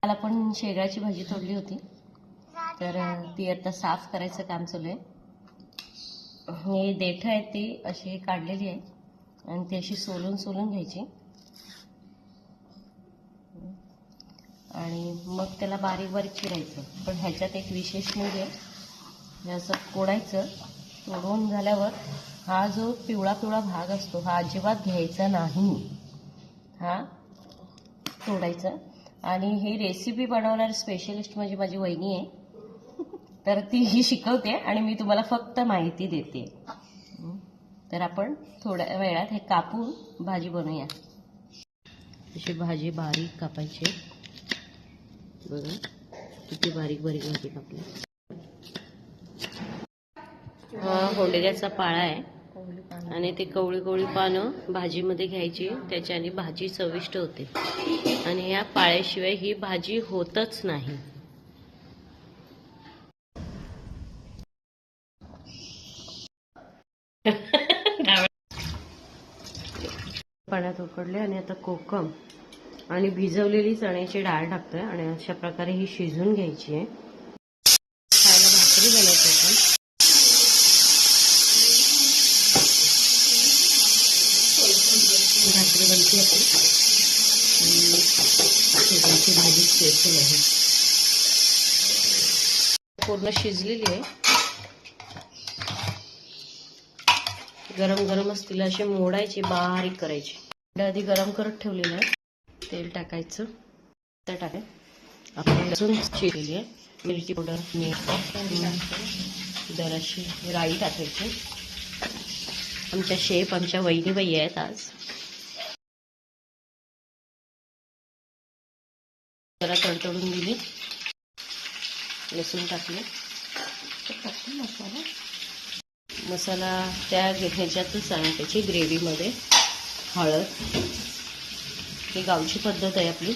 मला पण शेगाची भाजी तोडली होती, तर ती आता साफ करायचं काम चालू आहे. हे देठ आहेत ती अशी काढलेली आहे आणि ती अशी सोलून घ्यायची आणि मग त्याला बारीक बारीक चिरायचं. पण ह्याच्यात एक विशेष म्हणजे हे असं तोडायचं. तोडून झाल्यावर हा जो पिवळा भाग असतो हा अजिबात घ्यायचा नाही, हा तोडायचा. आणि ही रेसिपी बनवणार स्पेशलिस्ट म्हणजे माझी वहिनी आहे, तर ती ही शिकवते आणि मी तुम्हाला फक्त माहिती देते. तर आपण थोड्या वेळात हे कापून भाजी बनवूया. अशी भाजी बारीक कापायची. बघा किती बारीक बारीक भाजी कापली. हा होंडेऱ्याचा पाळा आहे आणि ते कवळी पानं भाजीमध्ये घ्यायची, त्याच्याने भाजी चविष्ट होते. आणि या पाळ्याशिवाय ही भाजी होतच नाही. पाण्यात उकडले आणि आता कोकम आणि भिजवलेली चण्याची डाळ टाकतोय आणि अशा प्रकारे ही शिजवून घ्यायची आहे. खायला भाकरी बनवतो आपण. भाकरी बनते आपली. शेगाची भाजी स्पेशल आहे, पूर्ण शिजलेली आहे. गरम गरमच तिला असे मोडायचे, बारीक करायचे. आधी गरम करत ठेवलेलं आहे. तेल टाकायचं, तर टाकाय आपण लसूण चिरलेली आहे, मिरची पावडर, मीठ, जराशी राई टाकायची. आमच्या शेफ आमच्या वहिनीबाई आहेत आज. जरा तडतडून दिली, लसूण टाकले. मसाला त्या ह्याच्यातच आहे, त्याची ग्रेव्हीमध्ये हळद, ही गावची पद्धत आहे आपली.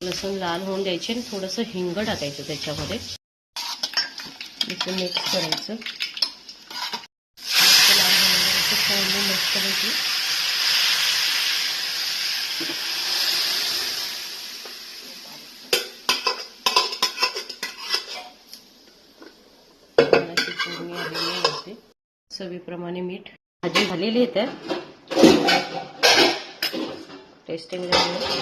लसूण लाल होऊन द्यायचे आणि थोडंसं हिंग टाकायचं त्याच्यामध्ये. मिक्स करायचं. लाल होऊन मस्त पैकी. चवीप्रमाणे मीठ. भाजी झालेली आहे, टेस्टिंग झाली.